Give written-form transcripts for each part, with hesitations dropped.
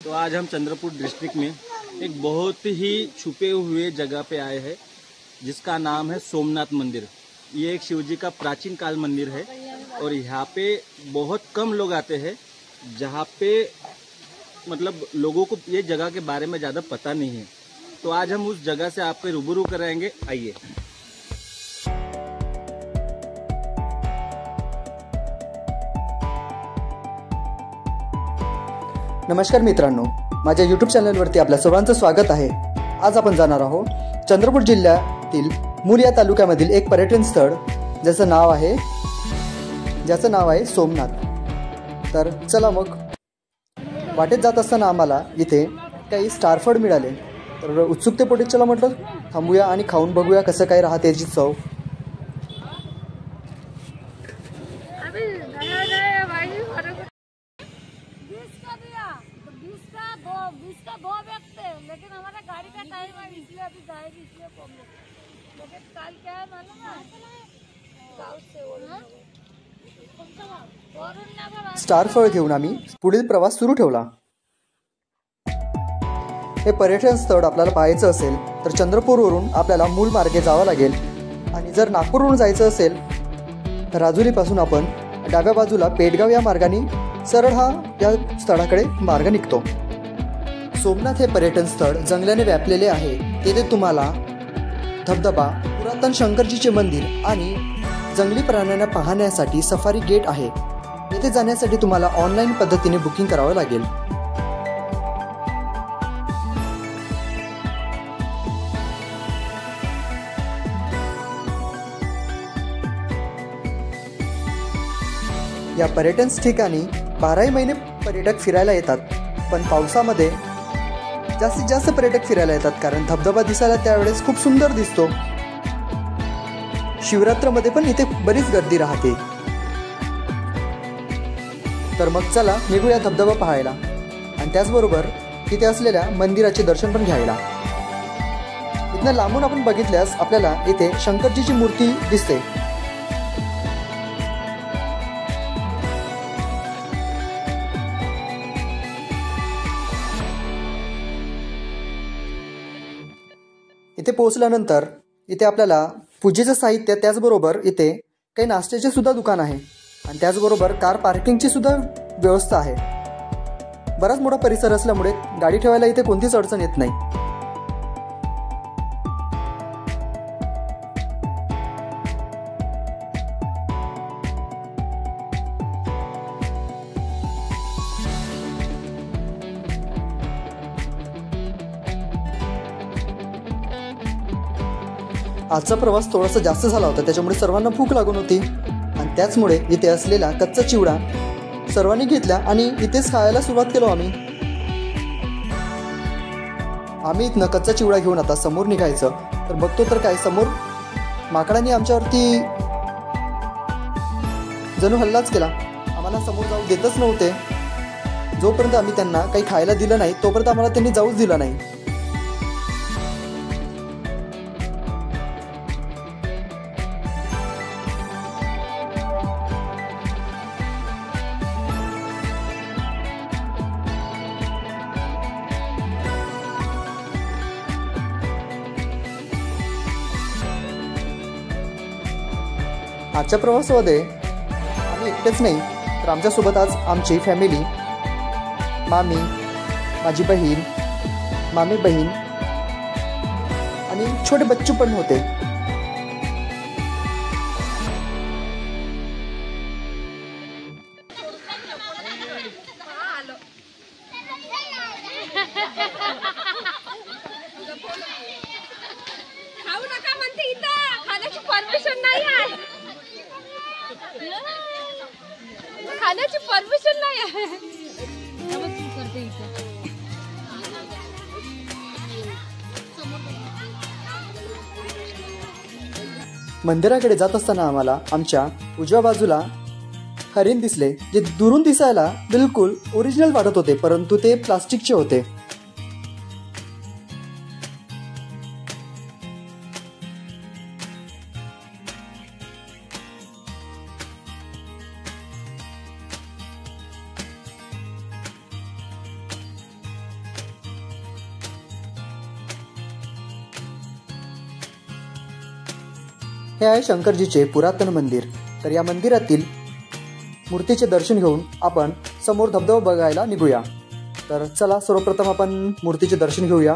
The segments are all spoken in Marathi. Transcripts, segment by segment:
तो आज हम चंद्रपुर डिस्ट्रिक्ट में एक बहुत ही छुपे हुए जगह पे आए हैं जिसका नाम है सोमनाथ मंदिर। ये एक शिवजी का प्राचीन काल मंदिर है और यहाँ पे बहुत कम लोग आते हैं, जहाँ पे मतलब लोगों को ये जगह के बारे में ज़्यादा पता नहीं है। तो आज हम उस जगह से आपको रूबरू कराएंगे, आइए। नमस्कार मित्रांनो, माझ्या यूट्यूब चॅनलवरती आपल्या सर्वांचं स्वागत आहे। आज आपण जाणार आहोत चंद्रपूर जिल्ह्यातील मूल या तालुक्यामधील एक पर्यटन स्थळ ज्याचं नाव आहे सोमनाथ। तर चला मग, वाटेत जात असताना आम्हाला इथे काही स्टारफळ मिळाले, तर उत्सुकतेपोटी चला म्हटलं थांबूया आणि खाऊन बघूया कसं काय राहते याची चव। लेकिन हमारा गाड़ी का टाइम है, इसलिए अभी जाएगी, इसलिए लेकिन कल क्या है मालूम है, गाँव से स्टारफळ घेऊन आम्ही पुढील प्रवास सुरू ठेवला। हे पर्यटन स्थळ आपल्याला पाहायचं असेल तर चंद्रपूरवरून आपल्याला मूल मार्गे जावं लागेल आणि जर नागपूरवरून जायचं असेल तर राजुरीपासून आपण डाव्या बाजूला पेडगाव या मार्गाने सरळ या स्थळाकडे मार्ग निघतो। सोमनाथ हे पर्यटन स्थळ जंगलाने व्यापलेले आहे। तेथे तुम्हाला धबधबा, पुरातन शंकरजीचे मंदिर आणि जंगली प्राण्यांना पाहण्यासाठी सफारी गेट आहे। येथे जाण्यासाठी तुम्हाला ऑनलाईन पद्धतीने बुकिंग करावं लागेल। या पर्यटन ठिकाणी 12 महिने पर्यटक फिरायला येतात, पण पावसामध्ये जास्तीत जास्त पर्यटक फिरायला येतात कारण धबधबा दिसायला त्यावेळेस खूप सुंदर दिसतो। शिवरात्रमध्ये पण इथे बरीच गर्दी राहते। तर मग चला निघूया धबधबा पाहायला आणि त्याचबरोबर तिथे असलेल्या मंदिराचे दर्शन पण घ्यायला। इथनं लांबून आपण बघितल्यास आपल्याला इथे शंकरजीची मूर्ती दिसते। इथे पोहोचल्यानंतर इथे आपल्याला पूजेचं साहित्य, त्याचबरोबर इथे काही नाश्त्याचे सुद्धा दुकान आहे आणि त्याचबरोबर कार पार्किंगची सुद्धा व्यवस्था आहे। बराच मोठा परिसर असल्यामुळे गाडी ठेवायला इथे कोणतीच अडचण येत नाही। आजचा प्रवास थोडासा जास्त झाला होता, त्याच्यामुळे सर्वांना भूक लागून होती आणि त्याचमुळे इथे असलेला कच्चा चिवडा सर्वांनी घेतला आणि इथेच खायला सुरुवात केलो आम्ही इथनं कच्चा चिवडा घेऊन आता समोर निघायचं। तर बघतो तर काय, समोर माकडांनी आमच्यावरती जणू हल्लाच केला। आम्हाला समोर जाऊ देतच नव्हते। जोपर्यंत आम्ही त्यांना काही खायला दिलं नाही तोपर्यंत आम्हाला त्यांनी जाऊच दिलं नाही। आजच्या प्रवासामध्ये आम्ही एकटेच नाही तर आमच्यासोबत आज आमची फॅमिली, मामी, माझी बहीण, मामी बहीण आणि छोटे बच्चू पण होते। खाऊ नका म्हणते, इथं खाण्याची परमिशन नाही आहे, खाण्याची परमिशन नाही आहे। मंदिराकडे जात असताना आम्हाला आमच्या उजव्या बाजूला हरिण दिसले, जे दुरून दिसायला बिलकुल ओरिजिनल वाटत होते, परंतु ते प्लास्टिकचे होते। हे आहे शंकरजीचे पुरातन मंदिर. तर या मंदिरातील मूर्तीचे दर्शन घेऊन आपण समोर धबधबा बघायला निघूया. तर चला सर्वप्रथम आपण मूर्तीचे दर्शन घेऊया.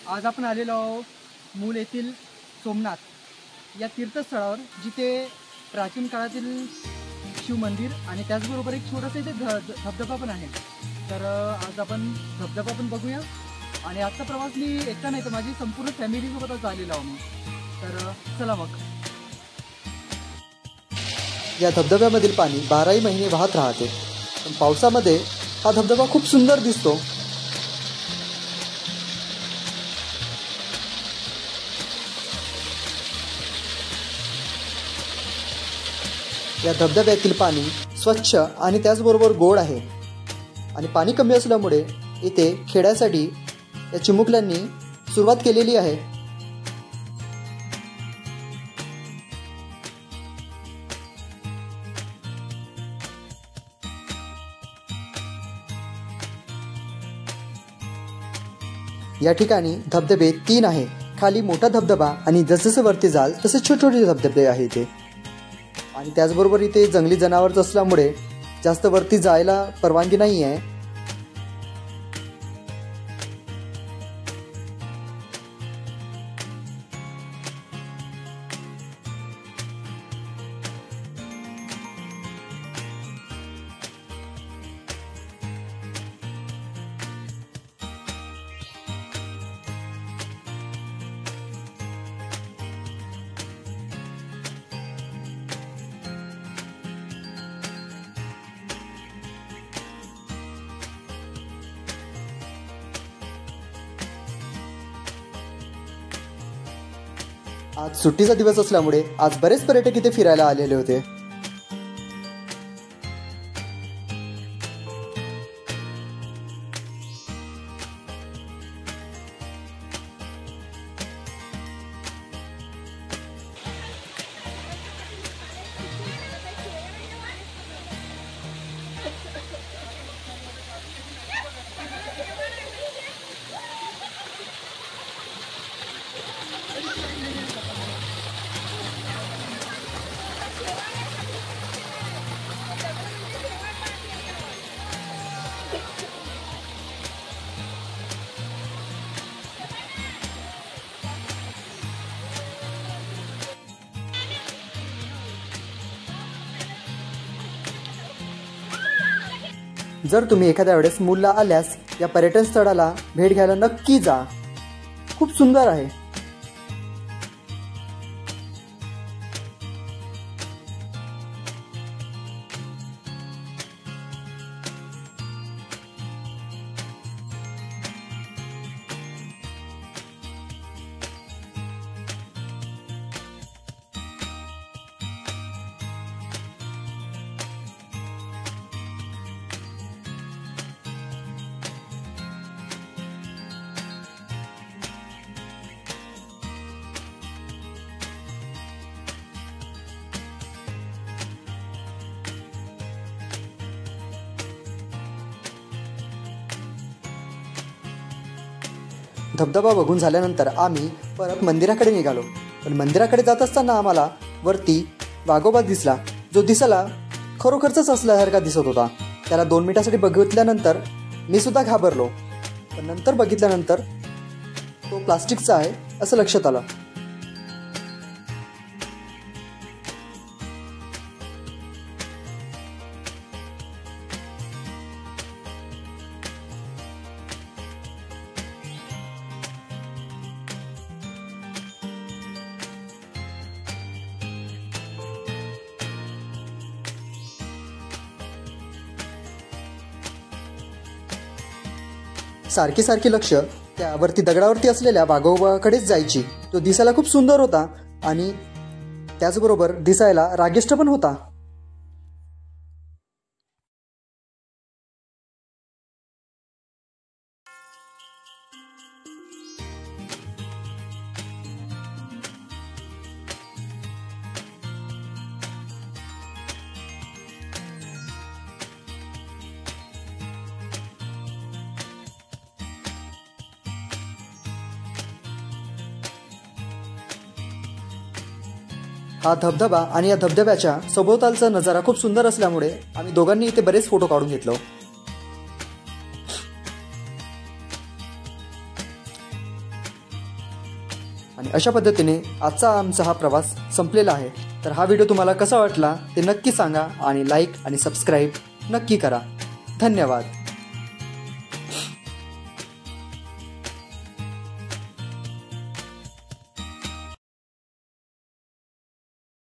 आज आपण आलेलो आहोत मूल येथील सोमनाथ या तीर्थस्थळावर, जिथे प्राचीन काळातील शिव मंदिर आणि त्याचबरोबर एक छोटासा इथे धबधबा पण आहे. तर आज आपण धबधबा पण बघूया. आणि आजचा प्रवास मी एकटा नाही तर माझी संपूर्ण फॅमिलीसोबतच आलेलो आहो मी. तर चला मग. या धबधब्यामधील पाणी 12ही महिने वाहत राहते. पण पावसामध्ये हा धबधबा खूप सुंदर दिसतो. या धबधब्यातील पाणी स्वच्छ आणि त्याचबरोबर गोड आहे. आणि पाणी कमी असल्यामुळे इथे खेळासाठी या चिमुकल्यांनी सुरुवात केलेली आहे. या ठिकाणी धबधबे 3 आहे. खाली मोठा धबधबा आणि जसजसे वरती जाल तसे छोटे छोटे धबधबे आहे इथे. आणि त्याचबरोबर इथे जंगली जनावरच असल्यामुळे जास्त वरती जायला परवानगी नाही आहे. आज सुट्टीचा दिवस असल्यामुळे आज बरेच पर्यटक इथे फिरायला आलेले होते. जर तुम्ही एखाद्या वेळेस मूलला आल्यास या पर्यटन स्थळाला भेट घ्यायला नक्की जा. खूप सुंदर आहे. धबधबा बघून झाल्यानंतर आम्ही परत मंदिराकडे निघालो. पण मंदिराकडे जात असताना आम्हाला वरती वाघोबा दिसला, जो दिसायला खरोखरच असल्यासारखा दिसत होता. त्याला 2 मिनिटासाठी बघितल्यानंतर मी सुद्धा घाबरलो. पण नंतर बघितल्यानंतर तो प्लास्टिकचा आहे असं लक्षात आलं. सारखी सारखी लक्ष त्यावरती दगडावरती असलेल्या वाघोबाकडेच जायची. तो दिसायला खूप सुंदर होता आणि त्याचबरोबर दिसायला रागिष्ट पण होता. हा धबधबा आणि या धबधब्याच्या सभोवतालचा नजारा खूप सुंदर असल्यामुळे आम्ही दोघांनी इथे बरेच फोटो काढून घेतलो. आणि अशा पद्धतीने आजचा आमचा हा प्रवास संपलेला आहे. तर हा व्हिडिओ तुम्हाला कसा वाटला ते नक्की सांगा आणि लाईक आणि सबस्क्राईब नक्की करा. धन्यवाद.